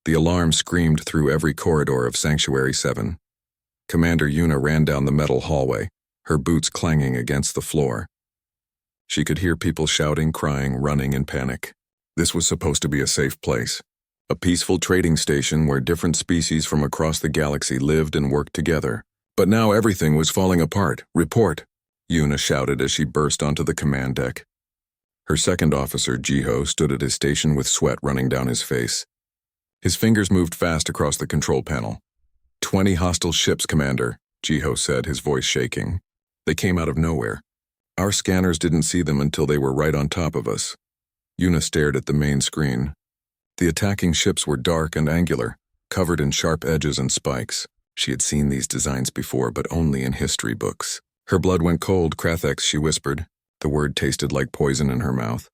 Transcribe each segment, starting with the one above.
The alarm screamed through every corridor of Sanctuary 7. Commander Yuna ran down the metal hallway, her boots clanging against the floor. She could hear people shouting, crying, running in panic. This was supposed to be a safe place, a peaceful trading station where different species from across the galaxy lived and worked together. But now everything was falling apart. "Report," Yuna shouted as she burst onto the command deck. Her second officer, Jiho, stood at his station with sweat running down his face. His fingers moved fast across the control panel. 20 hostile ships, Commander, Jiho said, his voice shaking. They came out of nowhere. Our scanners didn't see them until they were right on top of us. Yuna stared at the main screen. The attacking ships were dark and angular, covered in sharp edges and spikes. She had seen these designs before, but only in history books. Her blood went cold. "Krathex," she whispered. The word tasted like poison in her mouth.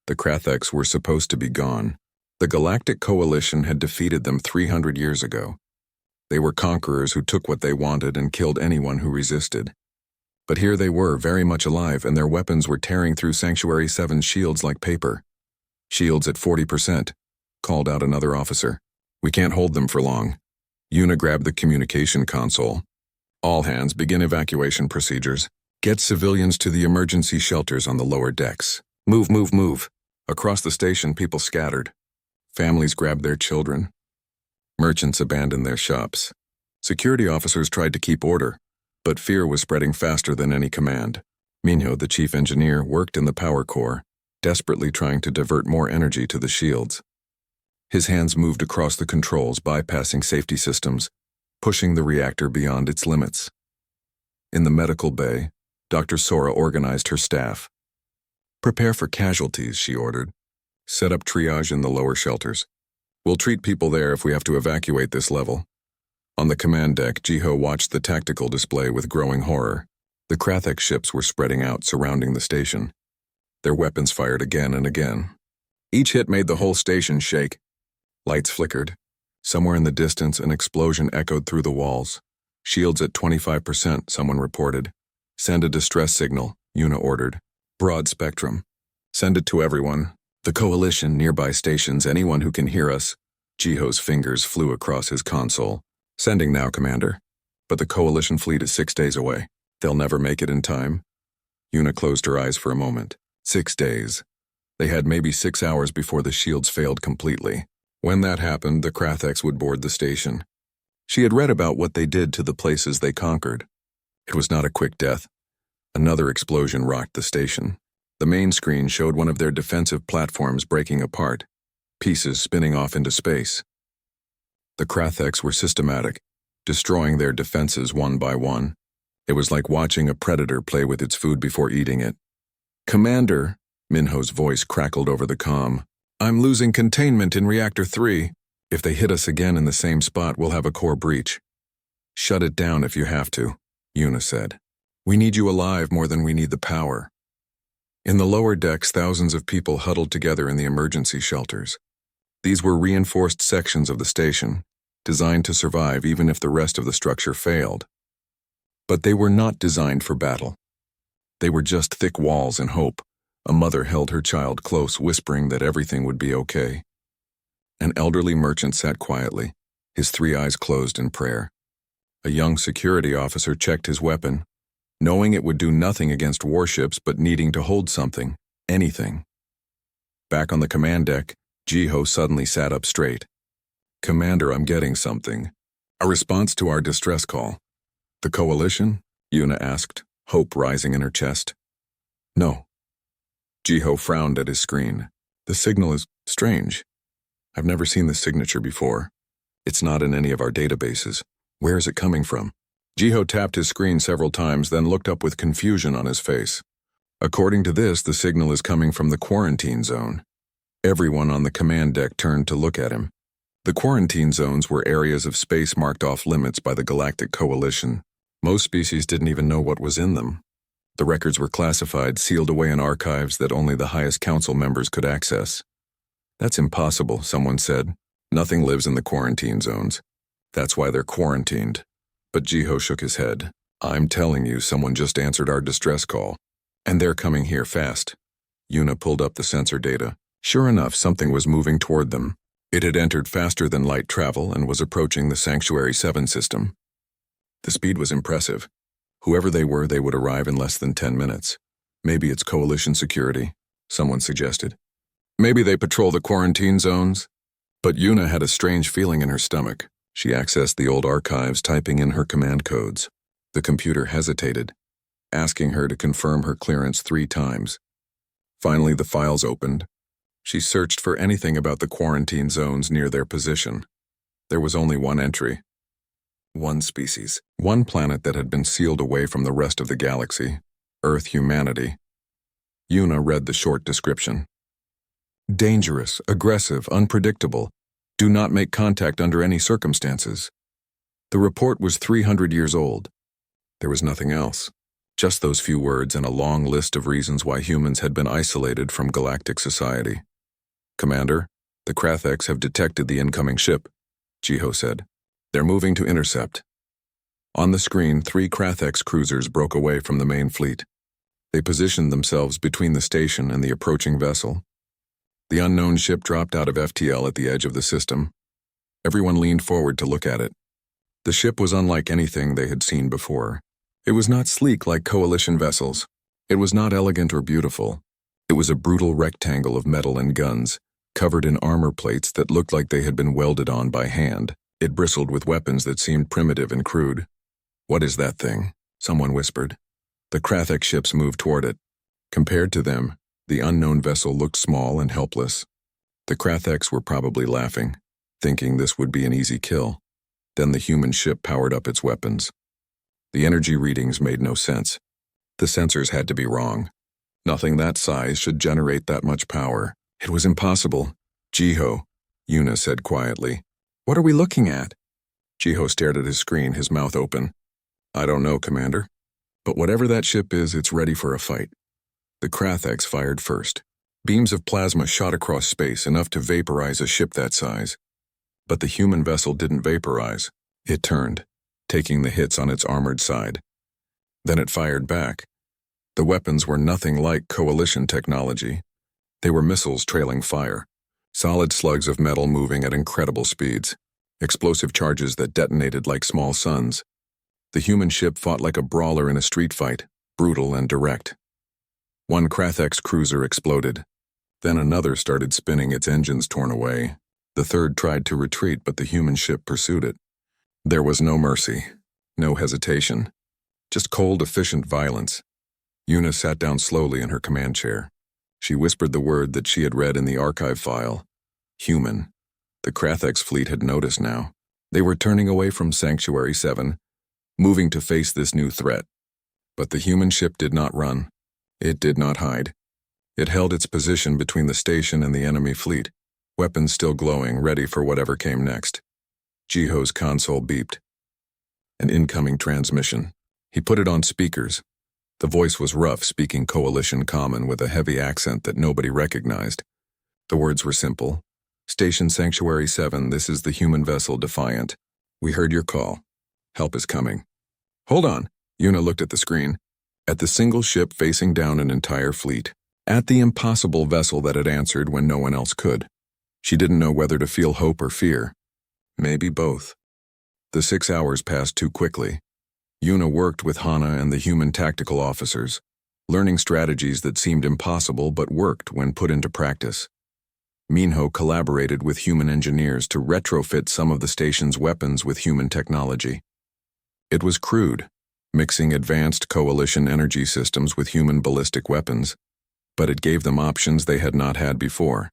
The Krathex were supposed to be gone. The Galactic Coalition had defeated them 300 years ago. They were conquerors who took what they wanted and killed anyone who resisted. But here they were, very much alive, and their weapons were tearing through Sanctuary 7's shields like paper. "Shields at 40%, called out another officer. "We can't hold them for long." Yuna grabbed the communication console. "All hands, begin evacuation procedures. Get civilians to the emergency shelters on the lower decks. Move, move, move." Across the station, people scattered. Families grabbed their children. Merchants abandoned their shops. Security officers tried to keep order, but fear was spreading faster than any command. Minho, the chief engineer, worked in the power core, desperately trying to divert more energy to the shields. His hands moved across the controls, bypassing safety systems, pushing the reactor beyond its limits. In the medical bay, Dr. Sora organized her staff. "Prepare for casualties," she ordered. "Set up triage in the lower shelters. We'll treat people there if we have to evacuate this level." On the command deck, Jiho watched the tactical display with growing horror. The Krathex ships were spreading out, surrounding the station. Their weapons fired again and again. Each hit made the whole station shake. Lights flickered. Somewhere in the distance, an explosion echoed through the walls. "Shields at 25%, someone reported. "Send a distress signal," Yuna ordered. "Broad spectrum. Send it to everyone. The Coalition, nearby stations, anyone who can hear us." Jiho's fingers flew across his console. "Sending now, Commander. But the Coalition fleet is 6 days away. They'll never make it in time." Yuna closed her eyes for a moment. 6 days. They had maybe 6 hours before the shields failed completely. When that happened, the Krathex would board the station. She had read about what they did to the places they conquered. It was not a quick death. Another explosion rocked the station. The main screen showed one of their defensive platforms breaking apart, pieces spinning off into space. The Krathex were systematic, destroying their defenses one by one. It was like watching a predator play with its food before eating it. "Commander," Minho's voice crackled over the comm, "I'm losing containment in Reactor 3. If they hit us again in the same spot, we'll have a core breach." "Shut it down if you have to," Yuna said. "We need you alive more than we need the power." In the lower decks, thousands of people huddled together in the emergency shelters. These were reinforced sections of the station, designed to survive even if the rest of the structure failed. But they were not designed for battle. They were just thick walls and hope. A mother held her child close, whispering that everything would be okay. An elderly merchant sat quietly, his 3 eyes closed in prayer. A young security officer checked his weapon, knowing it would do nothing against warships but needing to hold something, anything. Back on the command deck, Jiho suddenly sat up straight. "Commander, I'm getting something. A response to our distress call." "The Coalition?" Yuna asked, hope rising in her chest. "No." Jiho frowned at his screen. "The signal is strange. I've never seen this signature before. It's not in any of our databases. Where is it coming from?" Jiho tapped his screen several times, then looked up with confusion on his face. "According to this, the signal is coming from the quarantine zone." Everyone on the command deck turned to look at him. The quarantine zones were areas of space marked off limits by the Galactic Coalition. Most species didn't even know what was in them. The records were classified, sealed away in archives that only the highest council members could access. "That's impossible," someone said. "Nothing lives in the quarantine zones. That's why they're quarantined." But Jiho shook his head. "I'm telling you, someone just answered our distress call. And they're coming here fast." Yuna pulled up the sensor data. Sure enough, something was moving toward them. It had entered faster than light travel and was approaching the Sanctuary 7 system. The speed was impressive. Whoever they were, they would arrive in less than 10 minutes. Maybe it's Coalition security, someone suggested. Maybe they patrol the quarantine zones. But Yuna had a strange feeling in her stomach. She accessed the old archives, typing in her command codes. The computer hesitated, asking her to confirm her clearance 3 times. Finally, the files opened. She searched for anything about the quarantine zones near their position. There was only one entry. One species. One planet that had been sealed away from the rest of the galaxy. Earth humanity. Yuna read the short description. Dangerous, aggressive, unpredictable. Do not make contact under any circumstances. The report was 300 years old. There was nothing else. Just those few words and a long list of reasons why humans had been isolated from galactic society. Commander, the Kratheks have detected the incoming ship, Jiho said. They're moving to intercept. On the screen, 3 Kratheks cruisers broke away from the main fleet. They positioned themselves between the station and the approaching vessel. The unknown ship dropped out of FTL at the edge of the system. Everyone leaned forward to look at it. The ship was unlike anything they had seen before. It was not sleek like Coalition vessels. It was not elegant or beautiful. It was a brutal rectangle of metal and guns, covered in armor plates that looked like they had been welded on by hand. It bristled with weapons that seemed primitive and crude. What is that thing? Someone whispered. The Krathek ships moved toward it. Compared to them, the unknown vessel looked small and helpless. The Kratheks were probably laughing, thinking this would be an easy kill. Then the human ship powered up its weapons. The energy readings made no sense. The sensors had to be wrong. Nothing that size should generate that much power. It was impossible. Jiho, Yuna said quietly. What are we looking at? Jiho stared at his screen, his mouth open. I don't know, Commander. But whatever that ship is, it's ready for a fight. The Kratheks fired first. Beams of plasma shot across space, enough to vaporize a ship that size. But the human vessel didn't vaporize. It turned, taking the hits on its armored side. Then it fired back. The weapons were nothing like Coalition technology. They were missiles trailing fire, solid slugs of metal moving at incredible speeds, explosive charges that detonated like small suns. The human ship fought like a brawler in a street fight, brutal and direct. One Krathek's cruiser exploded. Then another started spinning, its engines torn away. The third tried to retreat, but the human ship pursued it. There was no mercy, no hesitation, just cold, efficient violence. Yuna sat down slowly in her command chair. She whispered the word that she had read in the archive file. Human. The Krathek's fleet had noticed now. They were turning away from Sanctuary 7, moving to face this new threat. But the human ship did not run. It did not hide. It held its position between the station and the enemy fleet, weapons still glowing, ready for whatever came next. Jiho's console beeped. An incoming transmission. He put it on speakers. The voice was rough, speaking Coalition common with a heavy accent that nobody recognized. The words were simple. Station Sanctuary 7, this is the human vessel Defiant. We heard your call. Help is coming. Hold on. Yuna looked at the screen. At the single ship facing down an entire fleet. At the impossible vessel that had answered when no one else could. She didn't know whether to feel hope or fear. Maybe both. The 6 hours passed too quickly. Yuna worked with Hana and the human tactical officers, learning strategies that seemed impossible but worked when put into practice. Minho collaborated with human engineers to retrofit some of the station's weapons with human technology. It was crude, mixing advanced Coalition energy systems with human ballistic weapons, but it gave them options they had not had before.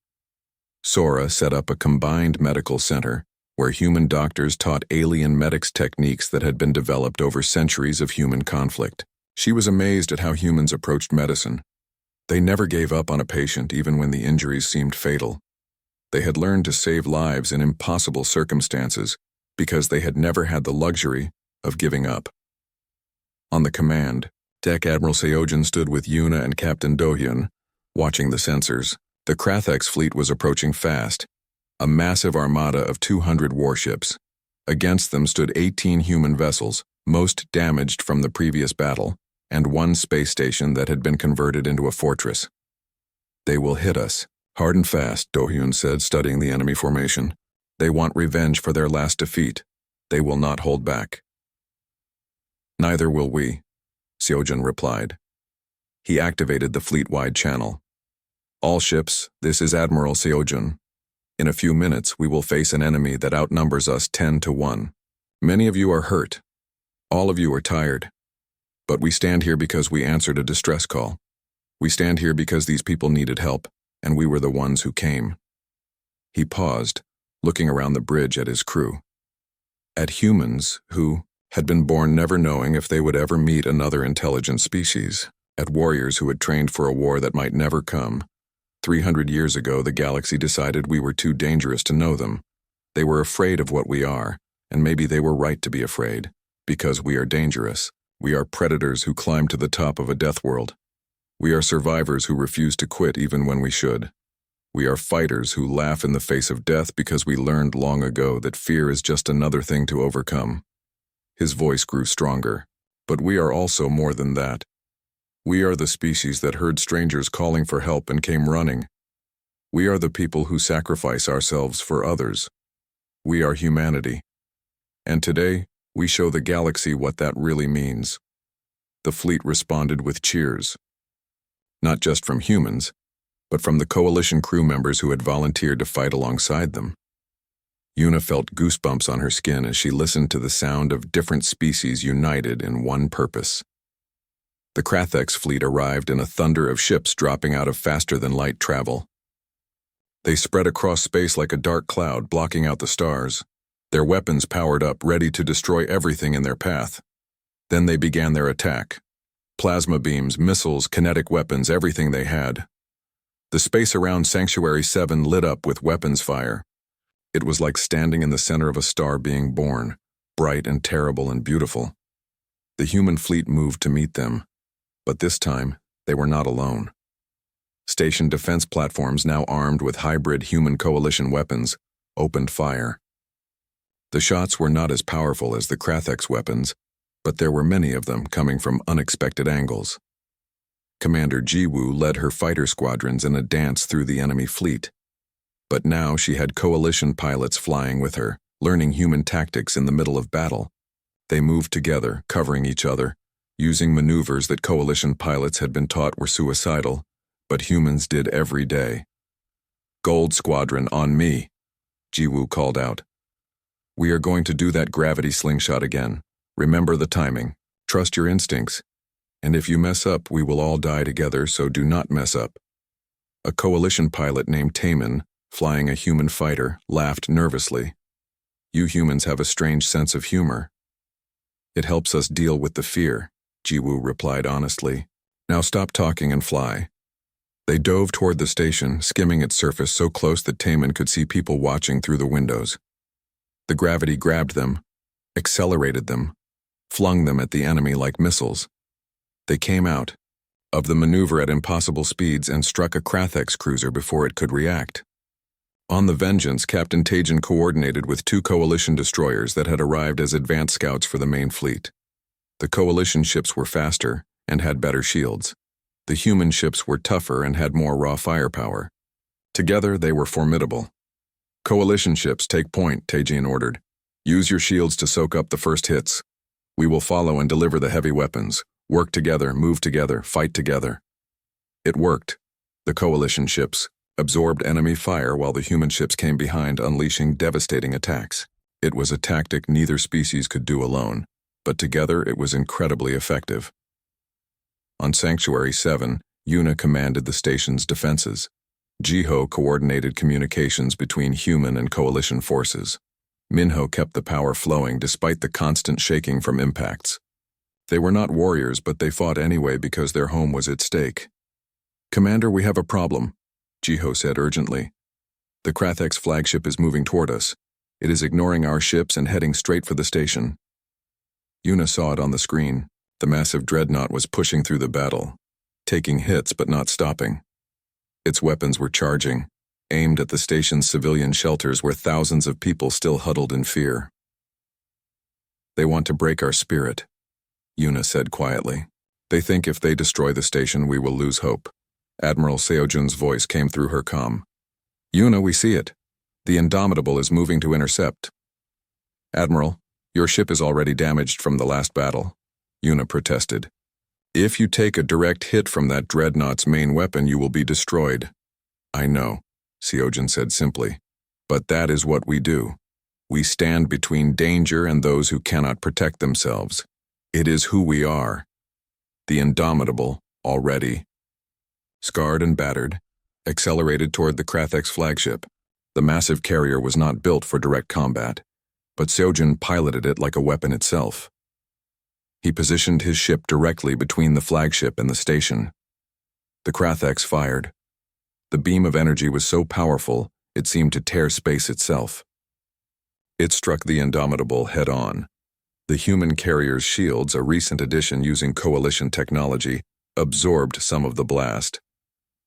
Sora set up a combined medical center where human doctors taught alien medics techniques that had been developed over centuries of human conflict. She was amazed at how humans approached medicine. They never gave up on a patient even when the injuries seemed fatal. They had learned to save lives in impossible circumstances because they had never had the luxury of giving up. On the command, Deck Admiral Seojin stood with Yuna and Captain Dohyun, watching the sensors. The Krathek's fleet was approaching fast, a massive armada of 200 warships. Against them stood 18 human vessels, most damaged from the previous battle, and one space station that had been converted into a fortress. They will hit us, Hard and fast, Do-hyun said, studying the enemy formation. They want revenge for their last defeat. They will not hold back. Neither will we, Seo-jun replied. He activated the fleet-wide channel. All ships, this is Admiral Seo-jun. In a few minutes, we will face an enemy that outnumbers us 10-1. Many of you are hurt. All of you are tired. But we stand here because we answered a distress call. We stand here because these people needed help, and we were the ones who came. He paused, looking around the bridge at his crew. At humans who had been born never knowing if they would ever meet another intelligent species. At warriors who had trained for a war that might never come. 300 years ago, the galaxy decided we were too dangerous to know them. They were afraid of what we are, and maybe they were right to be afraid, because we are dangerous. We are predators who climb to the top of a death world. We are survivors who refuse to quit even when we should. We are fighters who laugh in the face of death because we learned long ago that fear is just another thing to overcome. His voice grew stronger. But we are also more than that. We are the species that heard strangers calling for help and came running. We are the people who sacrifice ourselves for others. We are humanity. And today, we show the galaxy what that really means. The fleet responded with cheers. Not just from humans, but from the coalition crew members who had volunteered to fight alongside them. Yuna felt goosebumps on her skin as she listened to the sound of different species united in one purpose. The Krathex fleet arrived in a thunder of ships dropping out of faster-than-light travel. They spread across space like a dark cloud, blocking out the stars. Their weapons powered up, ready to destroy everything in their path. Then they began their attack. Plasma beams, missiles, kinetic weapons, everything they had. The space around Sanctuary 7 lit up with weapons fire. It was like standing in the center of a star being born, bright and terrible and beautiful. The human fleet moved to meet them, but this time, they were not alone. Station defense platforms, now armed with hybrid human coalition weapons, opened fire. The shots were not as powerful as the Krathex weapons, but there were many of them coming from unexpected angles. Commander Ji-woo led her fighter squadrons in a dance through the enemy fleet. But now she had coalition pilots flying with her, learning human tactics in the middle of battle. They moved together, covering each other, using maneuvers that coalition pilots had been taught were suicidal, but humans did every day. "Gold Squadron, on me," Ji-woo called out. "We are going to do that gravity slingshot again. Remember the timing. Trust your instincts. And if you mess up, we will all die together, so do not mess up." A coalition pilot named Taemin, flying a human fighter, laughed nervously. "You humans have a strange sense of humor." "It helps us deal with the fear," Ji-woo replied honestly. "Now stop talking and fly." They dove toward the station, skimming its surface so close that Taemin could see people watching through the windows. The gravity grabbed them, accelerated them, flung them at the enemy like missiles. They came out of the maneuver at impossible speeds and struck a Krathex cruiser before it could react. On the Vengeance, Captain Taejin coordinated with 2 coalition destroyers that had arrived as advance scouts for the main fleet. The coalition ships were faster and had better shields. The human ships were tougher and had more raw firepower. Together, they were formidable. "Coalition ships, take point," Taejin ordered. "Use your shields to soak up the first hits. We will follow and deliver the heavy weapons. Work together, move together, fight together." It worked. The coalition ships absorbed enemy fire while the human ships came behind, unleashing devastating attacks. It was a tactic neither species could do alone, but together it was incredibly effective. On Sanctuary 7, Yuna commanded the station's defenses. Jiho coordinated communications between human and coalition forces. Minho kept the power flowing despite the constant shaking from impacts. They were not warriors, but they fought anyway because their home was at stake. "Commander, we have a problem," Jiho said urgently. "The Krathex flagship is moving toward us. It is ignoring our ships and heading straight for the station." Yuna saw it on the screen. The massive dreadnought was pushing through the battle, taking hits but not stopping. Its weapons were charging, aimed at the station's civilian shelters where thousands of people still huddled in fear. "They want to break our spirit," Yuna said quietly. "They think if they destroy the station we will lose hope." Admiral Seo-jun's voice came through her comm. Yuna, we see it. The Indomitable is moving to intercept. Admiral, your ship is already damaged from the last battle, Yuna protested. If you take a direct hit from that dreadnought's main weapon, you will be destroyed. I know, Seojin said simply. But that is what we do. We stand between danger and those who cannot protect themselves. It is who we are. The Indomitable, already scarred and battered, accelerated toward the Krathek's flagship. The massive carrier was not built for direct combat, but Seojin piloted it like a weapon itself. He positioned his ship directly between the flagship and the station. The Kratheks fired. The beam of energy was so powerful, it seemed to tear space itself. It struck the Indomitable head-on. The human carrier's shields, a recent addition using coalition technology, absorbed some of the blast.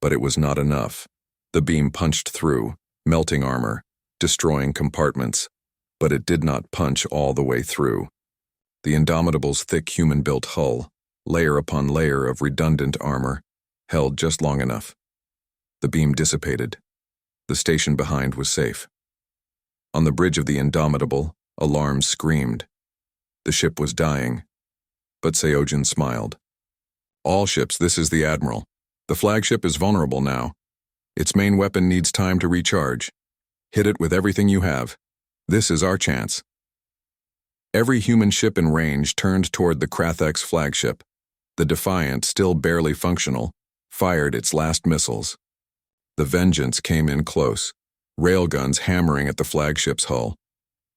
But it was not enough. The beam punched through, melting armor, destroying compartments, but it did not punch all the way through. The Indomitable's thick human-built hull, layer upon layer of redundant armor, held just long enough. The beam dissipated. The station behind was safe. On the bridge of the Indomitable, alarms screamed. The ship was dying. But Seojin smiled. All ships, this is the Admiral. The flagship is vulnerable now. Its main weapon needs time to recharge. Hit it with everything you have. This is our chance. Every human ship in range turned toward the Krathek's flagship. The Defiant, still barely functional, fired its last missiles. The Vengeance came in close, railguns hammering at the flagship's hull.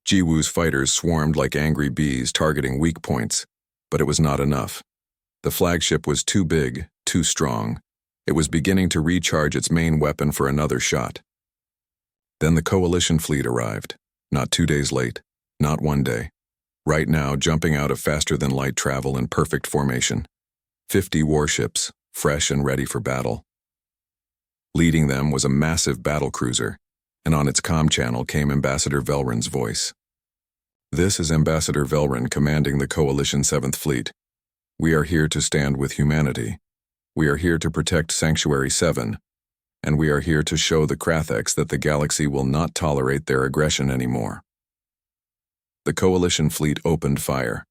Jiwoo's fighters swarmed like angry bees, targeting weak points, but it was not enough. The flagship was too big, too strong. It was beginning to recharge its main weapon for another shot. Then the Coalition fleet arrived, not 2 days late, not 1 day. Right now, jumping out of faster-than-light travel in perfect formation. 50 warships, fresh and ready for battle. Leading them was a massive battlecruiser, and on its comm channel came Ambassador Velryn's voice. This is Ambassador Velryn commanding the Coalition 7th Fleet. We are here to stand with humanity. We are here to protect Sanctuary 7, and we are here to show the Kratheks that the galaxy will not tolerate their aggression anymore. The Coalition fleet opened fire.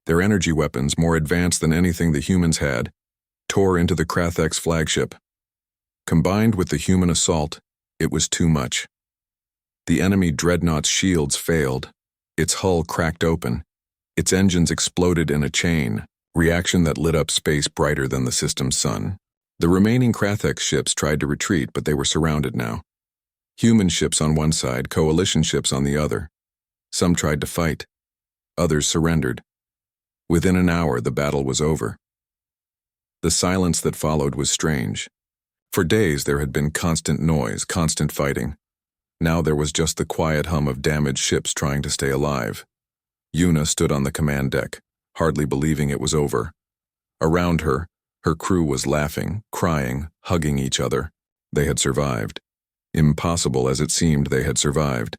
Their energy weapons, more advanced than anything the humans had, tore into the Krathek's flagship. Combined with the human assault, it was too much. The enemy dreadnought's shields failed. Its hull cracked open. Its engines exploded in a chain, reaction that lit up space brighter than the system's sun. The remaining Krathek ships tried to retreat, but they were surrounded now. Human ships on one side, Coalition ships on the other. Some tried to fight. Others surrendered. Within an hour, the battle was over. The silence that followed was strange. For days, there had been constant noise, constant fighting. Now there was just the quiet hum of damaged ships trying to stay alive. Yuna stood on the command deck, hardly believing it was over. Around her, her crew was laughing, crying, hugging each other. They had survived. Impossible as it seemed, they had survived.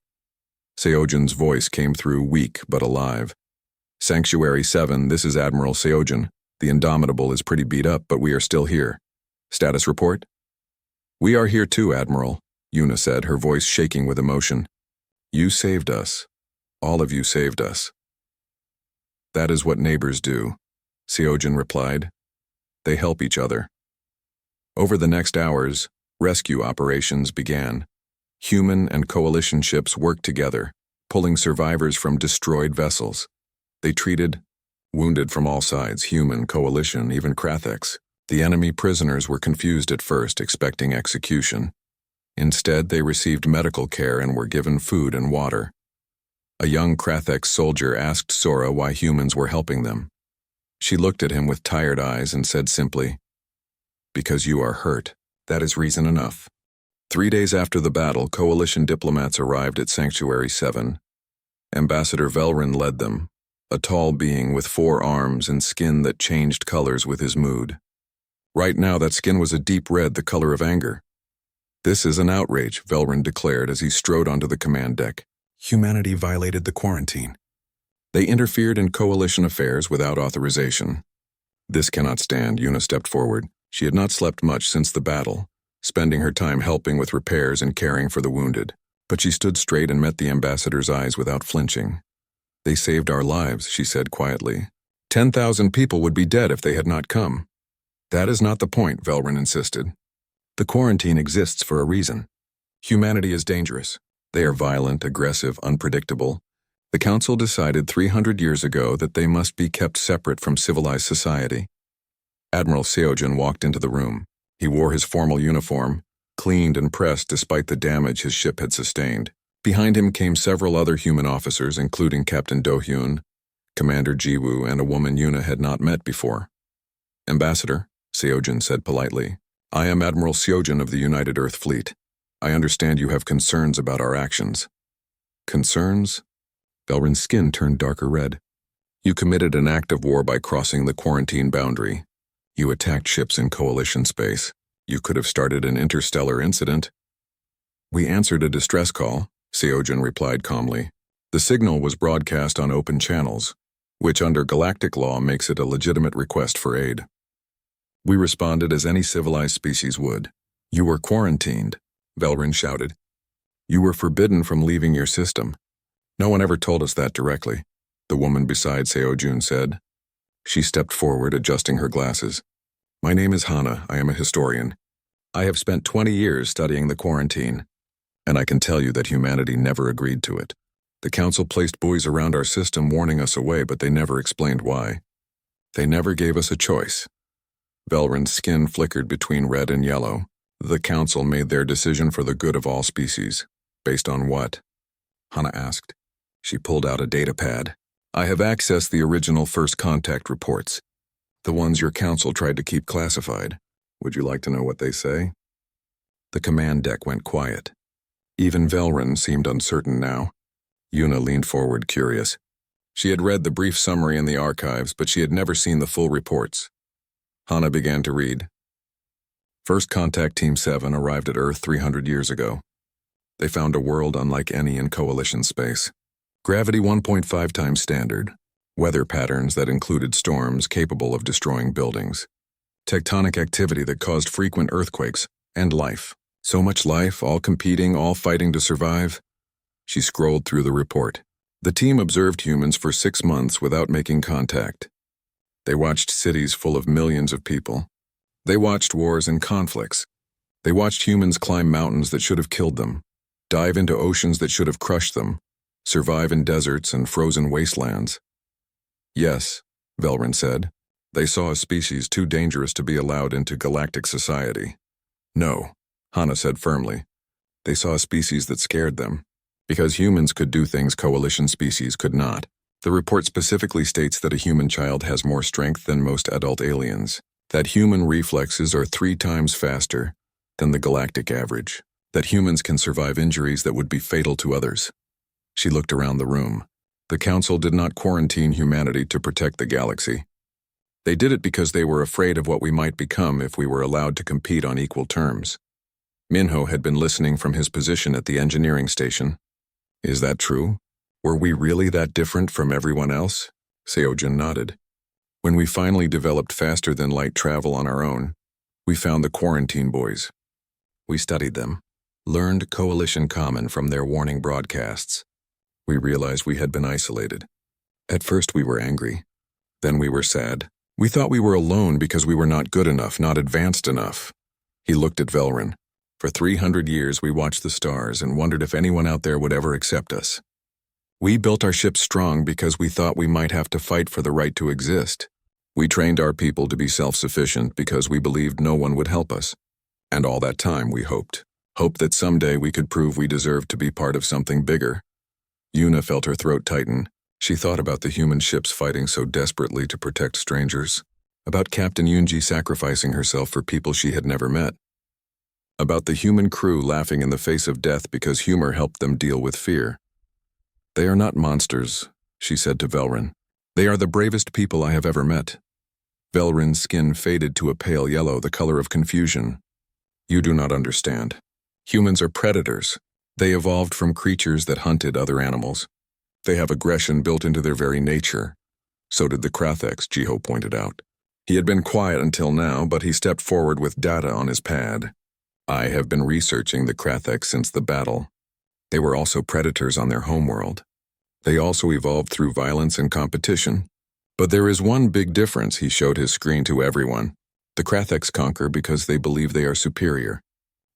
Seojin's voice came through weak but alive. Sanctuary 7, this is Admiral Seojin. The Indomitable is pretty beat up, but we are still here. Status report? We are here too, Admiral, Yuna said, her voice shaking with emotion. You saved us. All of you saved us. That is what neighbors do, Seojin replied. They help each other. Over the next hours, rescue operations began. Human and Coalition ships worked together, pulling survivors from destroyed vessels. They treated wounded from all sides, human, Coalition, even Kratheks. The enemy prisoners were confused at first, expecting execution. Instead, they received medical care and were given food and water. A young Krathek soldier asked Sora why humans were helping them. She looked at him with tired eyes and said simply, "Because you are hurt. That is reason enough." 3 days after the battle, Coalition diplomats arrived at Sanctuary 7. Ambassador Velryn led them, a tall being with 4 arms and skin that changed colors with his mood. Right now, that skin was a deep red, the color of anger. This is an outrage, Velryn declared as he strode onto the command deck. Humanity violated the quarantine. They interfered in Coalition affairs without authorization. This cannot stand, Yuna stepped forward. She had not slept much since the battle, spending her time helping with repairs and caring for the wounded. But she stood straight and met the ambassador's eyes without flinching. "They saved our lives," she said quietly. 10,000 people would be dead if they had not come." "That is not the point," Velrin insisted. "The quarantine exists for a reason. Humanity is dangerous. They are violent, aggressive, unpredictable. The Council decided 300 years ago that they must be kept separate from civilized society." Admiral Seojin walked into the room. He wore his formal uniform, cleaned and pressed despite the damage his ship had sustained. Behind him came several other human officers, including Captain Do-hyun, Commander Jiwoo, and a woman Yuna had not met before. "Ambassador," Seojin said politely, "I am Admiral Seojin of the United Earth Fleet. I understand you have concerns about our actions." "Concerns?" Velrin's skin turned darker red. "You committed an act of war by crossing the quarantine boundary. You attacked ships in Coalition space. You could have started an interstellar incident." "We answered a distress call," Seojin replied calmly. "The signal was broadcast on open channels, which under galactic law makes it a legitimate request for aid. We responded as any civilized species would." "You were quarantined," Velrin shouted. "You were forbidden from leaving your system." "No one ever told us that directly," the woman beside Seojun said. She stepped forward, adjusting her glasses. "My name is Hana. I am a historian. I have spent 20 years studying the quarantine, and I can tell you that humanity never agreed to it. The Council placed buoys around our system warning us away, but they never explained why. They never gave us a choice." Velrin's skin flickered between red and yellow. "The Council made their decision for the good of all species. Based on what?" Hana asked. She pulled out a data pad. "I have accessed the original first contact reports, the ones your Council tried to keep classified. Would you like to know what they say?" The command deck went quiet. Even Velrin seemed uncertain now. Yuna leaned forward, curious. She had read the brief summary in the archives, but she had never seen the full reports. Hana began to read. "First Contact Team 7 arrived at Earth 300 years ago. They found a world unlike any in Coalition space. Gravity 1.5 times standard. Weather patterns that included storms capable of destroying buildings. Tectonic activity that caused frequent earthquakes, and life. So much life, all competing, all fighting to survive." She scrolled through the report. "The team observed humans for 6 months without making contact. They watched cities full of millions of people. They watched wars and conflicts. They watched humans climb mountains that should have killed them, dive into oceans that should have crushed them, survive in deserts and frozen wastelands." "Yes," Velrin said. "They saw a species too dangerous to be allowed into galactic society." "No," Hana said firmly. "They saw a species that scared them. Because humans could do things Coalition species could not. The report specifically states that a human child has more strength than most adult aliens, that human reflexes are 3 times faster than the galactic average, that humans can survive injuries that would be fatal to others." She looked around the room. The Council did not quarantine humanity to protect the galaxy. They did it because they were afraid of what we might become if we were allowed to compete on equal terms. Minho had been listening from his position at the engineering station. "Is that true? Were we really that different from everyone else?" Seojin nodded. "When we finally developed faster-than-light travel on our own, we found the quarantine buoys. We studied them, learned Coalition Common from their warning broadcasts. We realized we had been isolated. At first we were angry. Then we were sad. We thought we were alone because we were not good enough, not advanced enough." He looked at Velrin. "For 300 years we watched the stars and wondered if anyone out there would ever accept us. We built our ship strong because we thought we might have to fight for the right to exist. We trained our people to be self-sufficient because we believed no one would help us. And all that time we hoped that someday we could prove we deserved to be part of something bigger." Yuna felt her throat tighten. She thought about the human ships fighting so desperately to protect strangers, about Captain Yoonji sacrificing herself for people she had never met, about the human crew laughing in the face of death because humor helped them deal with fear. "They are not monsters," she said to Velrin. "They are the bravest people I have ever met." Velrin's skin faded to a pale yellow, the color of confusion. "You do not understand. Humans are predators. They evolved from creatures that hunted other animals. They have aggression built into their very nature. So did the Krathex," Jiho pointed out. He had been quiet until now, but he stepped forward with data on his pad. I have been researching the Kratheks since the battle. They were also predators on their homeworld. They also evolved through violence and competition. But there is one big difference. He showed his screen to everyone. The Kratheks conquer because they believe they are superior.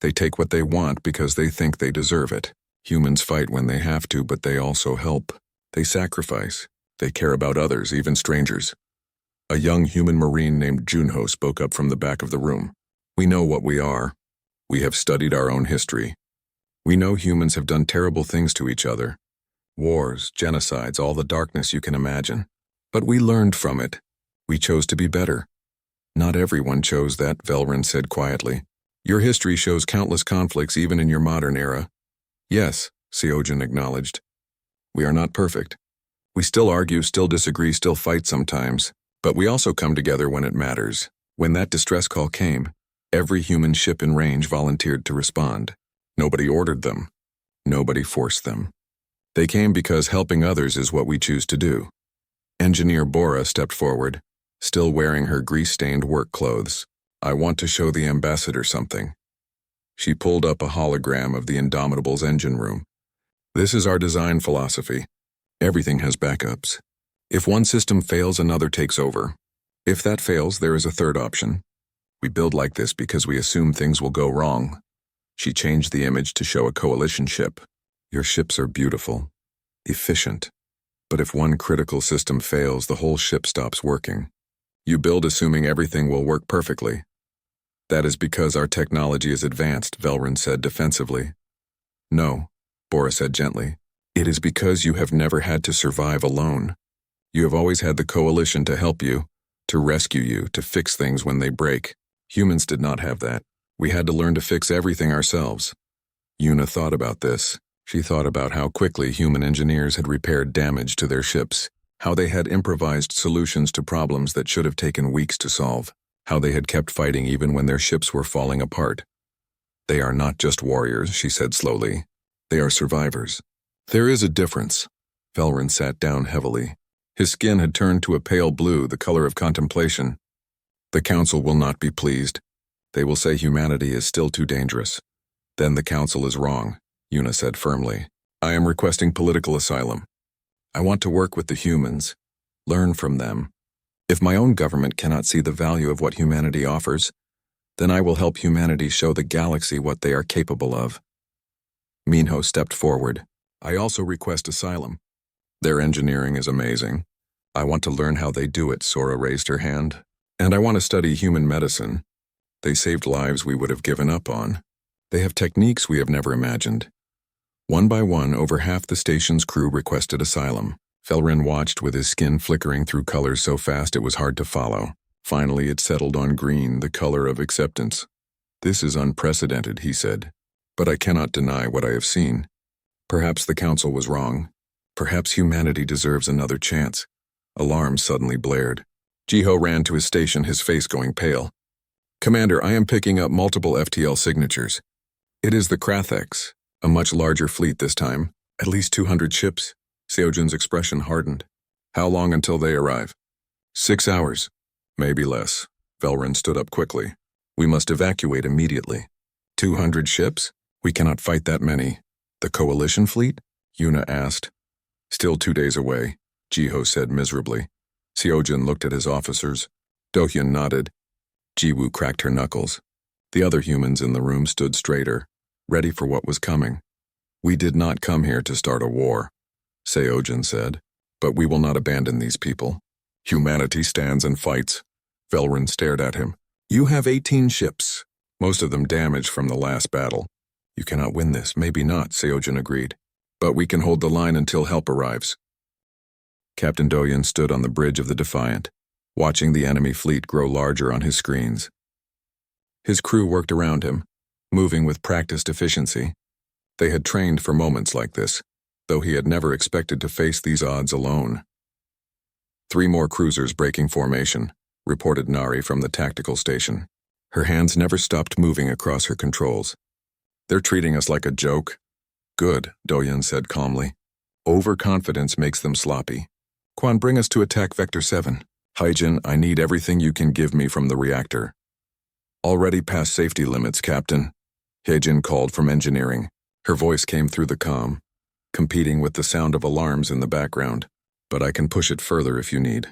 They take what they want because they think they deserve it. Humans fight when they have to, but they also help. They sacrifice. They care about others, even strangers. A young human marine named Junho spoke up from the back of the room. We know what we are. We have studied our own history. We know humans have done terrible things to each other. Wars, genocides, all the darkness you can imagine. But we learned from it. We chose to be better. Not everyone chose that, Velrin said quietly. Your history shows countless conflicts even in your modern era. Yes, Seojin acknowledged. We are not perfect. We still argue, still disagree, still fight sometimes. But we also come together when it matters. When that distress call came, every human ship in range volunteered to respond. Nobody ordered them. Nobody forced them. They came because helping others is what we choose to do. Engineer Bora stepped forward, still wearing her grease-stained work clothes. I want to show the ambassador something. She pulled up a hologram of the Indomitable's engine room. This is our design philosophy. Everything has backups. If one system fails, another takes over. If that fails, there is a third option. We build like this because we assume things will go wrong. She changed the image to show a coalition ship. Your ships are beautiful, efficient. But if one critical system fails, the whole ship stops working. You build assuming everything will work perfectly. That is because our technology is advanced, Velrin said defensively. No, Bora said gently. It is because you have never had to survive alone. You have always had the coalition to help you, to rescue you, to fix things when they break. Humans did not have that. We had to learn to fix everything ourselves. Yuna thought about this. She thought about how quickly human engineers had repaired damage to their ships, how they had improvised solutions to problems that should have taken weeks to solve, how they had kept fighting even when their ships were falling apart. They are not just warriors, she said slowly. They are survivors. There is a difference. Velrin sat down heavily. His skin had turned to a pale blue, the color of contemplation. The Council will not be pleased. They will say humanity is still too dangerous. Then the Council is wrong, Yuna said firmly. I am requesting political asylum. I want to work with the humans, learn from them. If my own government cannot see the value of what humanity offers, then I will help humanity show the galaxy what they are capable of. Minho stepped forward. I also request asylum. Their engineering is amazing. I want to learn how they do it, Sora raised her hand. And I want to study human medicine. They saved lives we would have given up on. They have techniques we have never imagined. One by one, over half the station's crew requested asylum. Velrin watched with his skin flickering through colors so fast it was hard to follow. Finally, it settled on green, the color of acceptance. This is unprecedented, he said. But I cannot deny what I have seen. Perhaps the Council was wrong. Perhaps humanity deserves another chance. Alarms suddenly blared. Jiho ran to his station, his face going pale. Commander, I am picking up multiple FTL signatures. It is the Kratheks, a much larger fleet this time, at least 200 ships. Seojin's expression hardened. How long until they arrive? 6 hours. Maybe less. Velrin stood up quickly. We must evacuate immediately. 200 ships? We cannot fight that many. The coalition fleet? Yuna asked. Still 2 days away, Jiho said miserably. Seojin looked at his officers. Dohyun nodded. Jiwoo cracked her knuckles. The other humans in the room stood straighter, ready for what was coming. We did not come here to start a war, Seojin said, but we will not abandon these people. Humanity stands and fights. Velrin stared at him. You have 18 ships, most of them damaged from the last battle. You cannot win this, maybe not, Seojin agreed. But we can hold the line until help arrives. Captain Dohyun stood on the bridge of the Defiant, watching the enemy fleet grow larger on his screens. His crew worked around him, moving with practiced efficiency. They had trained for moments like this, though he had never expected to face these odds alone. 3 more cruisers breaking formation, reported Nari from the tactical station. Her hands never stopped moving across her controls. They're treating us like a joke. Good, Dohyun said calmly. Overconfidence makes them sloppy. Quan, bring us to attack Vector 7. Hyjin, I need everything you can give me from the reactor. Already past safety limits, Captain. Hye-jin called from engineering. Her voice came through the comm, competing with the sound of alarms in the background. But I can push it further if you need.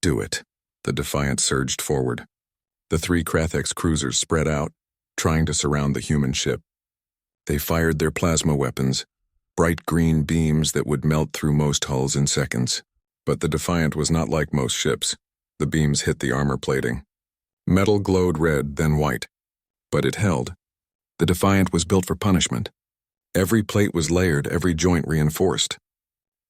Do it. The Defiant surged forward. The 3 Krathex cruisers spread out, trying to surround the human ship. They fired their plasma weapons, bright green beams that would melt through most hulls in seconds. But the Defiant was not like most ships. The beams hit the armor plating. Metal glowed red, then white. But it held. The Defiant was built for punishment. Every plate was layered, every joint reinforced.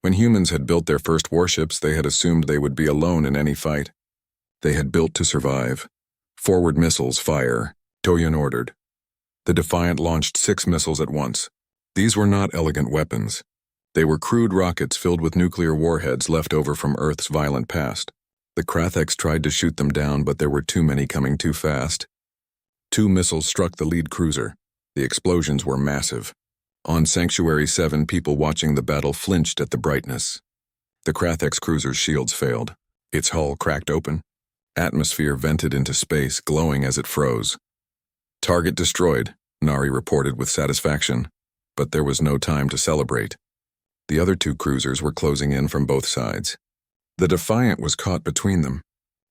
When humans had built their first warships, they had assumed they would be alone in any fight. They had built to survive. Forward missiles, fire, Do-hyun ordered. The Defiant launched 6 missiles at once. These were not elegant weapons. They were crude rockets filled with nuclear warheads left over from Earth's violent past. The Krathex tried to shoot them down, but there were too many coming too fast. 2 missiles struck the lead cruiser. The explosions were massive. On Sanctuary 7, people watching the battle flinched at the brightness. The Krathex cruiser's shields failed. Its hull cracked open. Atmosphere vented into space, glowing as it froze. Target destroyed, Nari reported with satisfaction. But there was no time to celebrate. The other 2 cruisers were closing in from both sides. The Defiant was caught between them.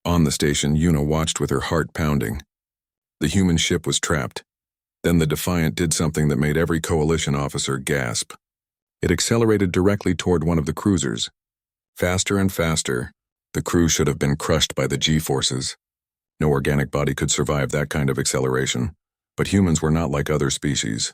On the station, Yuna watched with her heart pounding. The human ship was trapped. Then the Defiant did something that made every coalition officer gasp. It accelerated directly toward one of the cruisers. Faster and faster, the crew should have been crushed by the G-forces. No organic body could survive that kind of acceleration, but humans were not like other species.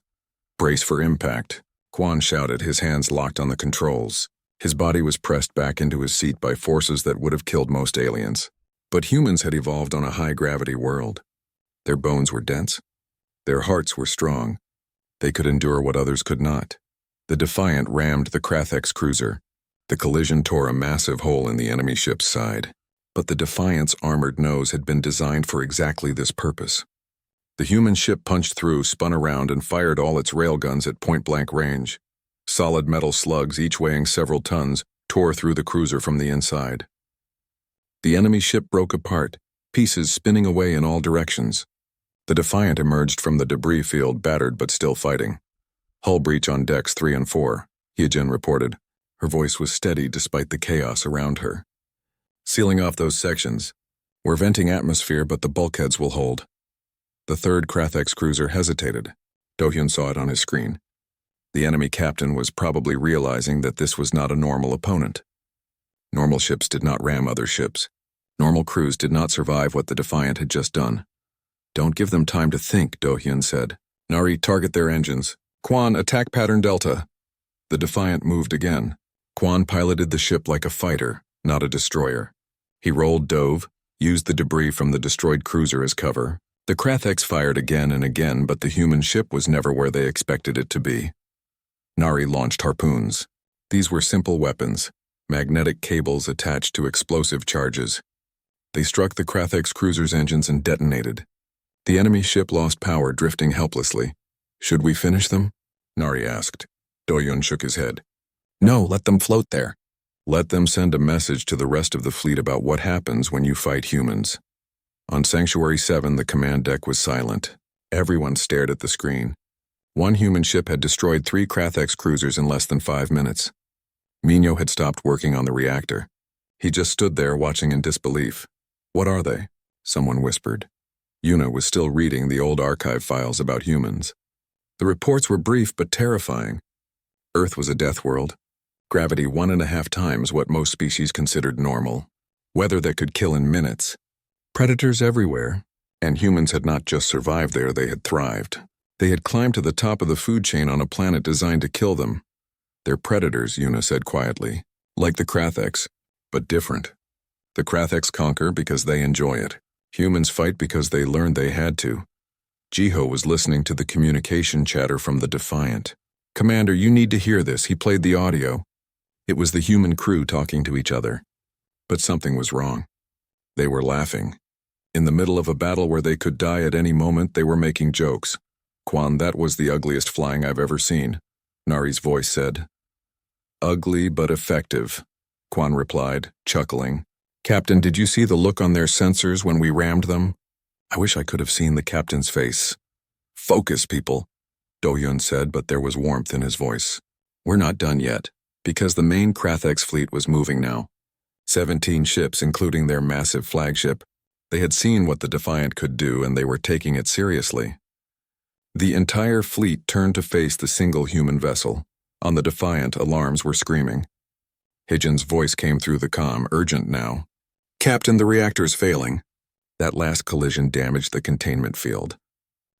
Brace for impact, Quan shouted, his hands locked on the controls. His body was pressed back into his seat by forces that would have killed most aliens. But humans had evolved on a high-gravity world. Their bones were dense. Their hearts were strong. They could endure what others could not. The Defiant rammed the Krathex cruiser. The collision tore a massive hole in the enemy ship's side. But the Defiant's armored nose had been designed for exactly this purpose. The human ship punched through, spun around, and fired all its railguns at point-blank range. Solid metal slugs, each weighing several tons, tore through the cruiser from the inside. The enemy ship broke apart, pieces spinning away in all directions. The Defiant emerged from the debris field, battered but still fighting. Hull breach on decks 3 and 4, Hye-jin reported. Her voice was steady despite the chaos around her. Sealing off those sections. We're venting atmosphere, but the bulkheads will hold. The 3rd Krathex cruiser hesitated. Do-hyun saw it on his screen. The enemy captain was probably realizing that this was not a normal opponent. Normal ships did not ram other ships. Normal crews did not survive what the Defiant had just done. Don't give them time to think, Do-hyun said. Nari, target their engines. Quan, attack pattern Delta. The Defiant moved again. Quan piloted the ship like a fighter, not a destroyer. He rolled dove, used the debris from the destroyed cruiser as cover. The Krathex fired again and again, but the human ship was never where they expected it to be. Nari launched harpoons. These were simple weapons, magnetic cables attached to explosive charges. They struck the Krathex cruiser's engines and detonated. The enemy ship lost power, drifting helplessly. Should we finish them? Nari asked. Do-hyun shook his head. No, let them float there. Let them send a message to the rest of the fleet about what happens when you fight humans. On Sanctuary 7, the command deck was silent. Everyone stared at the screen. One human ship had destroyed 3 Krathex cruisers in less than 5 minutes. Minyo had stopped working on the reactor. He just stood there watching in disbelief. What are they? Someone whispered. Yuna was still reading the old archive files about humans. The reports were brief but terrifying. Earth was a death world. Gravity 1.5 times what most species considered normal. Weather that could kill in minutes. Predators everywhere. And humans had not just survived there, they had thrived. They had climbed to the top of the food chain on a planet designed to kill them. They're predators, Yuna said quietly. Like the Krathex, but different. The Krathex conquer because they enjoy it. Humans fight because they learned they had to. Jiho was listening to the communication chatter from the Defiant. Commander, you need to hear this. He played the audio. It was the human crew talking to each other. But something was wrong. They were laughing. In the middle of a battle where they could die at any moment, they were making jokes. Quan, that was the ugliest flying I've ever seen, Nari's voice said. Ugly but effective, Quan replied, chuckling. Captain, did you see the look on their sensors when we rammed them? I wish I could have seen the captain's face. Focus, people. Do-hyun said, but there was warmth in his voice. We're not done yet, because the main Krathex fleet was moving now. 17 ships, including their massive flagship. They had seen what the Defiant could do, and they were taking it seriously. The entire fleet turned to face the single human vessel. On the Defiant, alarms were screaming. Hijin's voice came through the comm, urgent now. Captain, the reactor's failing. That last collision damaged the containment field.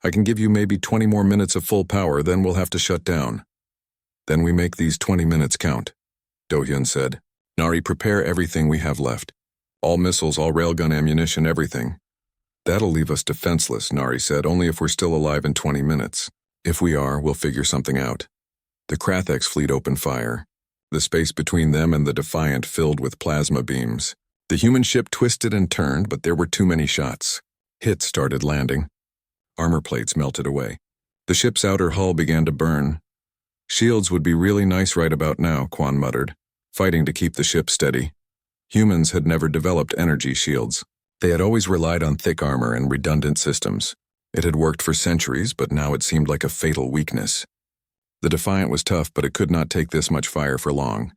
I can give you maybe 20 more minutes of full power, then we'll have to shut down. Then we make these 20 minutes count, Do-hyun said. Nari, prepare everything we have left. All missiles, all railgun ammunition, everything. That'll leave us defenseless, Nari said, only if we're still alive in 20 minutes. If we are, we'll figure something out. The Krathex fleet opened fire. The space between them and the Defiant filled with plasma beams. The human ship twisted and turned, but there were too many shots. Hits started landing. Armor plates melted away. The ship's outer hull began to burn. Shields would be really nice right about now, Quan muttered, fighting to keep the ship steady. Humans had never developed energy shields. They had always relied on thick armor and redundant systems. It had worked for centuries, but now it seemed like a fatal weakness. The Defiant was tough, but it could not take this much fire for long.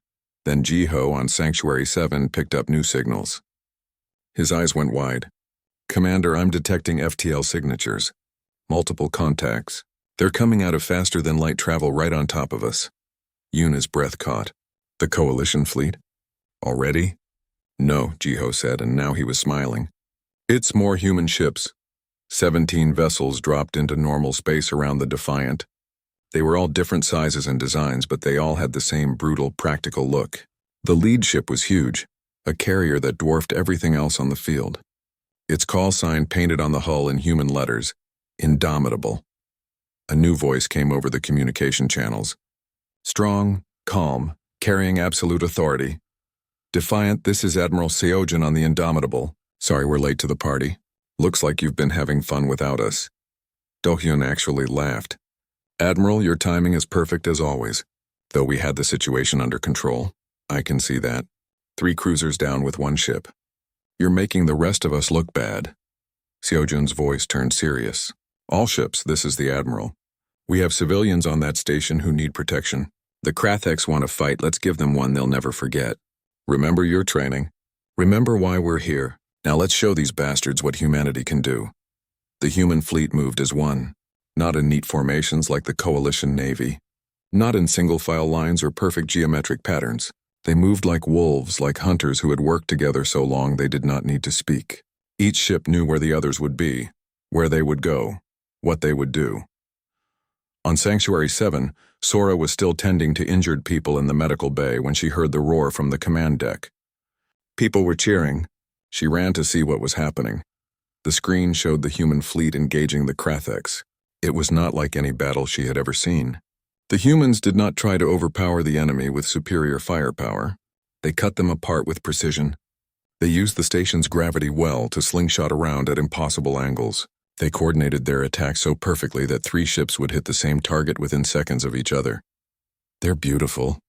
Then Ji-ho on Sanctuary 7 picked up new signals. His eyes went wide. Commander, I'm detecting FTL signatures. Multiple contacts. They're coming out of faster-than-light travel right on top of us. Yuna's breath caught. The Coalition fleet? Already? No, Ji-ho said, and now he was smiling. It's more human ships. 17 vessels dropped into normal space around the Defiant. They were all different sizes and designs, but they all had the same brutal, practical look. The lead ship was huge, a carrier that dwarfed everything else on the field. Its call sign painted on the hull in human letters, Indomitable. A new voice came over the communication channels. Strong, calm, carrying absolute authority. Defiant, this is Admiral Seojin on the Indomitable. Sorry we're late to the party. Looks like you've been having fun without us. Do-hyun actually laughed. Admiral, your timing is perfect as always. Though we had the situation under control. I can see that. 3 cruisers down with 1 ship. You're making the rest of us look bad. Seojin's voice turned serious. All ships, this is the Admiral. We have civilians on that station who need protection. The Krathex want to fight, let's give them one they'll never forget. Remember your training. Remember why we're here. Now let's show these bastards what humanity can do. The human fleet moved as one. Not in neat formations like the Coalition Navy. Not in single-file lines or perfect geometric patterns. They moved like wolves, like hunters who had worked together so long they did not need to speak. Each ship knew where the others would be, where they would go, what they would do. On Sanctuary 7, Sora was still tending to injured people in the medical bay when she heard the roar from the command deck. People were cheering. She ran to see what was happening. The screen showed the human fleet engaging the Krathex. It was not like any battle she had ever seen. The humans did not try to overpower the enemy with superior firepower. They cut them apart with precision. They used the station's gravity well to slingshot around at impossible angles. They coordinated their attack so perfectly that 3 ships would hit the same target within seconds of each other. They're beautiful,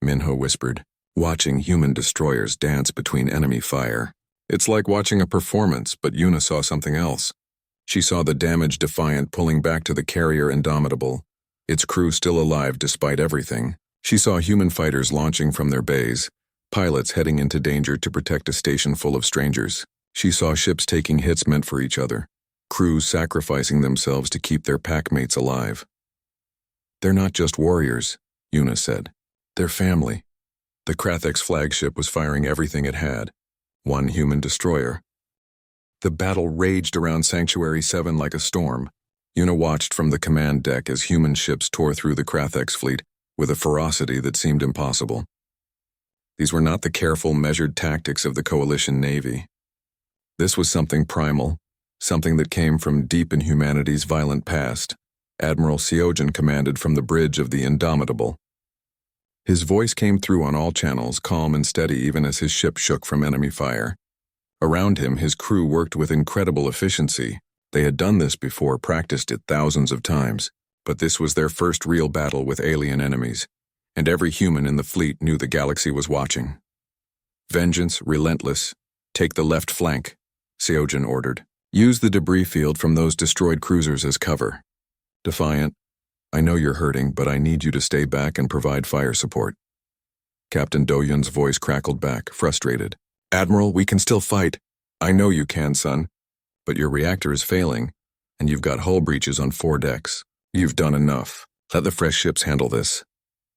Minho whispered, watching human destroyers dance between enemy fire. It's like watching a performance, but Yuna saw something else. She saw the damaged Defiant pulling back to the carrier Indomitable, its crew still alive despite everything. She saw human fighters launching from their bays, pilots heading into danger to protect a station full of strangers. She saw ships taking hits meant for each other, crews sacrificing themselves to keep their packmates alive. They're not just warriors, Yuna said. They're family. The Krathex flagship was firing everything it had. 1 human destroyer. The battle raged around Sanctuary 7 like a storm. Yuna watched from the command deck as human ships tore through the Krathex fleet with a ferocity that seemed impossible. These were not the careful, measured tactics of the Coalition Navy. This was something primal, something that came from deep in humanity's violent past. Admiral Seojin commanded from the bridge of the Indomitable. His voice came through on all channels, calm and steady even as his ship shook from enemy fire. Around him, his crew worked with incredible efficiency. They had done this before, practiced it thousands of times, but this was their first real battle with alien enemies, and every human in the fleet knew the galaxy was watching. Vengeance, relentless. Take the left flank, Seojin ordered. Use the debris field from those destroyed cruisers as cover. Defiant, I know you're hurting, but I need you to stay back and provide fire support. Captain Do-yun's voice crackled back, frustrated. Admiral, we can still fight. I know you can, son. But your reactor is failing, and you've got hull breaches on 4 decks. You've done enough. Let the fresh ships handle this.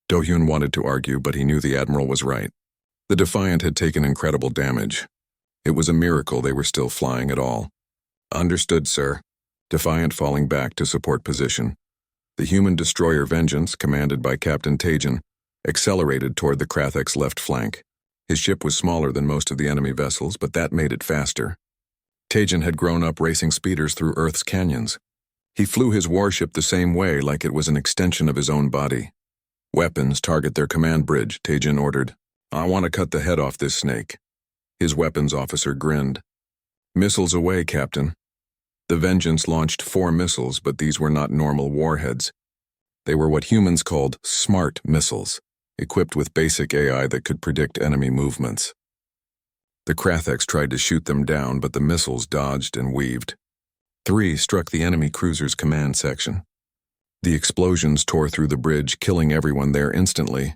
Do-yun wanted to argue, but he knew the Admiral was right. The Defiant had taken incredible damage. It was a miracle they were still flying at all. Understood, sir. Defiant falling back to support position. The human destroyer Vengeance, commanded by Captain Tajan, accelerated toward the Krathek's left flank. His ship was smaller than most of the enemy vessels, but that made it faster. Tajan had grown up racing speeders through Earth's canyons. He flew his warship the same way, like it was an extension of his own body. Weapons target their command bridge, Tajan ordered. I want to cut the head off this snake. His weapons officer grinned. Missiles away, Captain. The Vengeance launched 4 missiles, but these were not normal warheads. They were what humans called smart missiles, equipped with basic AI that could predict enemy movements. The Kratheks tried to shoot them down, but the missiles dodged and weaved. 3 struck the enemy cruiser's command section. The explosions tore through the bridge, killing everyone there instantly.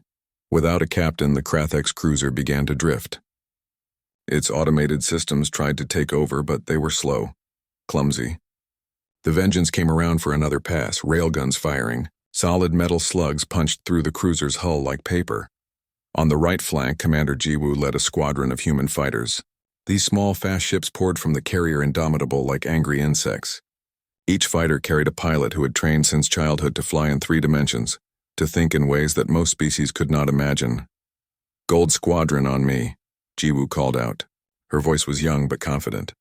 Without a captain, the Krathek's cruiser began to drift. Its automated systems tried to take over, but they were slow, clumsy. The Vengeance came around for another pass, railguns firing. Solid metal slugs punched through the cruiser's hull like paper. On the right flank, Commander Jiwoo led a squadron of human fighters. These small, fast ships poured from the carrier Indomitable like angry insects. Each fighter carried a pilot who had trained since childhood to fly in 3 dimensions, to think in ways that most species could not imagine. Gold Squadron on me, Jiwoo called out. Her voice was young but confident.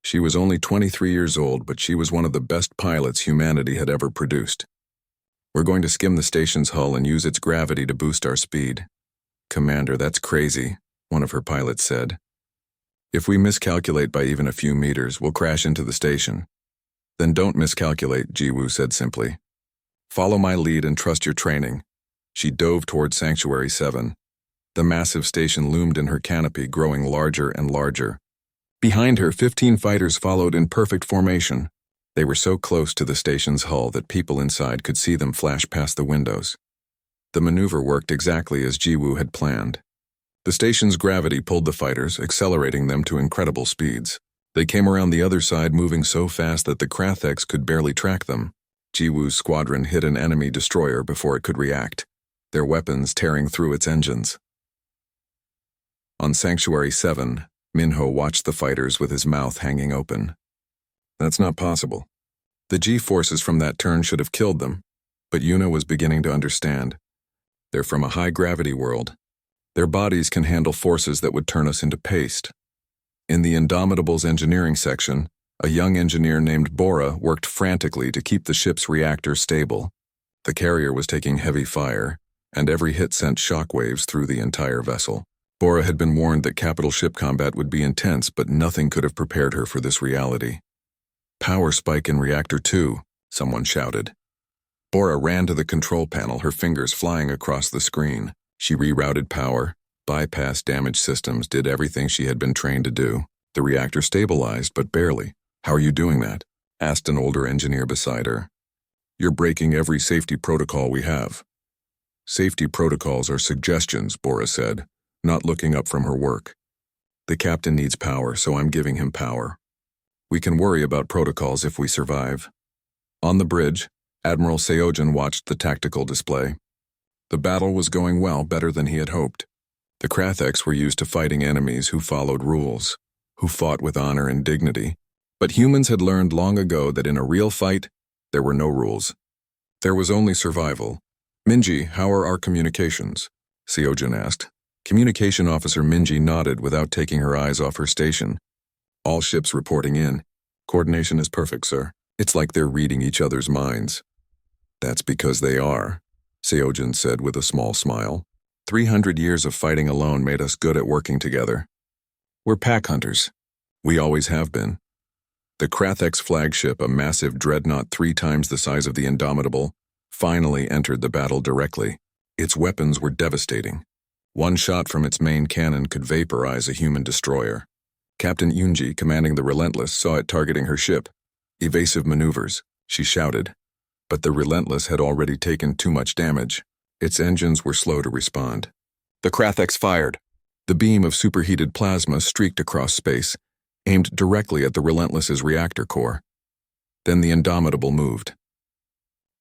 She was only 23 years old, but she was one of the best pilots humanity had ever produced. We're going to skim the station's hull and use its gravity to boost our speed. Commander, that's crazy, one of her pilots said. If we miscalculate by even a few meters, we'll crash into the station. Then don't miscalculate, Jiwoo said simply. Follow my lead and trust your training. She dove toward Sanctuary 7. The massive station loomed in her canopy, growing larger and larger. Behind her, 15 fighters followed in perfect formation. They were so close to the station's hull that people inside could see them flash past the windows. The maneuver worked exactly as Jiwoo had planned. The station's gravity pulled the fighters, accelerating them to incredible speeds. They came around the other side, moving so fast that the Kratheks could barely track them. Jiwoo's squadron hit an enemy destroyer before it could react, their weapons tearing through its engines. On Sanctuary 7, Minho watched the fighters with his mouth hanging open. That's not possible. The G-forces from that turn should have killed them, but Yuna was beginning to understand. They're from a high-gravity world. Their bodies can handle forces that would turn us into paste. In the Indomitable's engineering section, a young engineer named Bora worked frantically to keep the ship's reactor stable. The carrier was taking heavy fire, and every hit sent shockwaves through the entire vessel. Bora had been warned that capital ship combat would be intense, but nothing could have prepared her for this reality. Power spike in Reactor 2, someone shouted. Bora ran to the control panel, her fingers flying across the screen. She rerouted power, bypassed damaged systems, did everything she had been trained to do. The reactor stabilized, but barely. How are you doing that? Asked an older engineer beside her. You're breaking every safety protocol we have. Safety protocols are suggestions, Bora said, not looking up from her work. The captain needs power, so I'm giving him power. We can worry about protocols if we survive. On the bridge, Admiral Seojin watched the tactical display. The battle was going well, better than he had hoped. The Kratheks were used to fighting enemies who followed rules, who fought with honor and dignity. But humans had learned long ago that in a real fight, there were no rules. There was only survival. Minji, how are our communications? Seojin asked. Communication Officer Minji nodded without taking her eyes off her station. All ships reporting in. Coordination is perfect, sir. It's like they're reading each other's minds. That's because they are, Seojin said with a small smile. 300 years of fighting alone made us good at working together. We're pack hunters. We always have been. The Krathek's flagship, a massive dreadnought 3 times the size of the Indomitable, finally entered the battle directly. Its weapons were devastating. One shot from its main cannon could vaporize a human destroyer. Captain Yunji, commanding the Relentless, saw it targeting her ship. Evasive maneuvers, she shouted. But the Relentless had already taken too much damage. Its engines were slow to respond. The Krathex fired. The beam of superheated plasma streaked across space, aimed directly at the Relentless's reactor core. Then the Indomitable moved.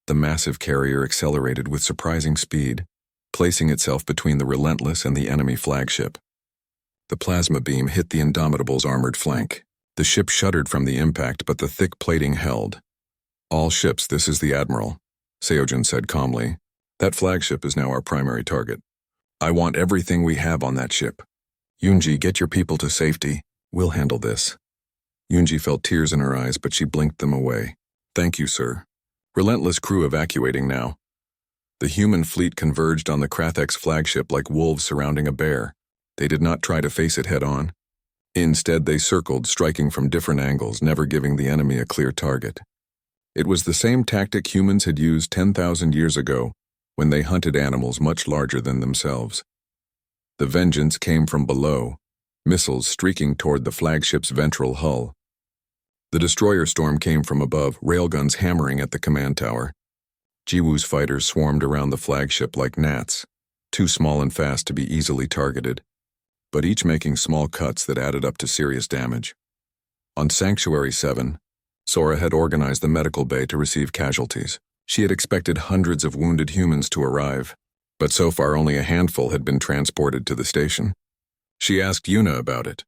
The massive carrier accelerated with surprising speed, placing itself between the Relentless and the enemy flagship. The plasma beam hit the Indomitable's armored flank. The ship shuddered from the impact, but the thick plating held. "All ships, this is the Admiral," Seojin said calmly. "That flagship is now our primary target. I want everything we have on that ship. Yoonji, get your people to safety. We'll handle this." Yoonji felt tears in her eyes, but she blinked them away. "Thank you, sir." Relentless crew evacuating now. The human fleet converged on the Krathex flagship like wolves surrounding a bear. They did not try to face it head-on. Instead, they circled, striking from different angles, never giving the enemy a clear target. It was the same tactic humans had used 10,000 years ago when they hunted animals much larger than themselves. The vengeance came from below, missiles streaking toward the flagship's ventral hull. The destroyer storm came from above, railguns hammering at the command tower. Jiwoo's fighters swarmed around the flagship like gnats, too small and fast to be easily targeted, but each making small cuts that added up to serious damage. On Sanctuary 7, Sora had organized the medical bay to receive casualties. She had expected hundreds of wounded humans to arrive, but so far only a handful had been transported to the station. She asked Yuna about it.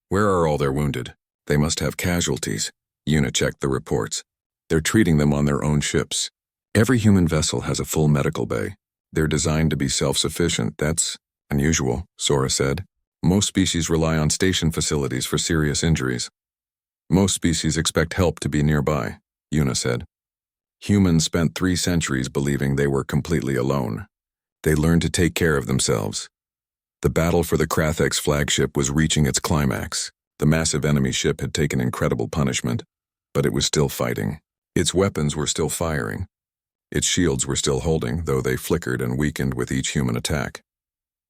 "Where are all their wounded? They must have casualties." Yuna checked the reports. "They're treating them on their own ships. Every human vessel has a full medical bay. They're designed to be self-sufficient. That's unusual," Sora said. "Most species rely on station facilities for serious injuries." "Most species expect help to be nearby," Yuna said. "Humans spent 3 centuries believing they were completely alone. They learned to take care of themselves." The battle for the Krathex flagship was reaching its climax. The massive enemy ship had taken incredible punishment, but it was still fighting. Its weapons were still firing. Its shields were still holding, though they flickered and weakened with each human attack.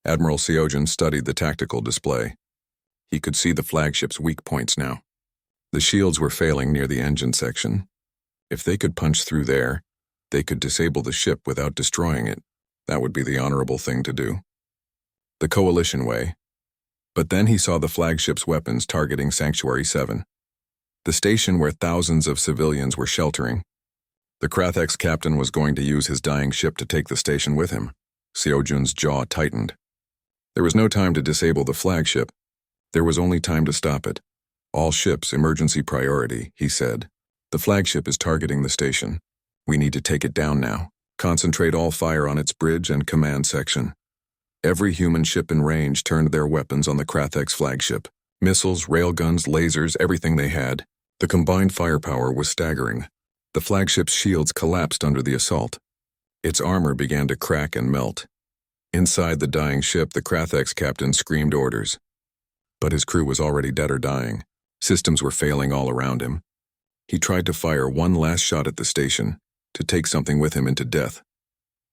Admiral Seojin studied the tactical display. He could see the flagship's weak points now. The shields were failing near the engine section. If they could punch through there, they could disable the ship without destroying it. That would be the honorable thing to do. The Coalition way. But then he saw the flagship's weapons targeting Sanctuary 7, the station where thousands of civilians were sheltering. The Krathex captain was going to use his dying ship to take the station with him. Seojun's jaw tightened. There was no time to disable the flagship. There was only time to stop it. "All ships, emergency priority," he said. "The flagship is targeting the station. We need to take it down now. Concentrate all fire on its bridge and command section." Every human ship in range turned their weapons on the Krathex flagship. Missiles, railguns, lasers, everything they had. The combined firepower was staggering. The flagship's shields collapsed under the assault. Its armor began to crack and melt. Inside the dying ship, the Krathex captain screamed orders. But his crew was already dead or dying. Systems were failing all around him. He tried to fire one last shot at the station, to take something with him into death.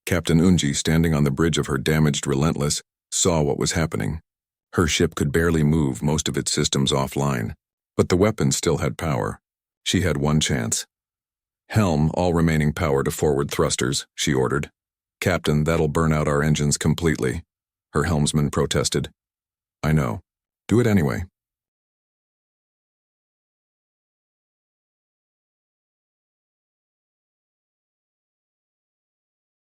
Captain Unji, standing on the bridge of her damaged Relentless, saw what was happening. Her ship could barely move, most of its systems offline. But the weapons still had power. She had one chance. "Helm all remaining power to forward thrusters," she ordered. "Captain, that'll burn out our engines completely," her helmsman protested. "I know. Do it anyway."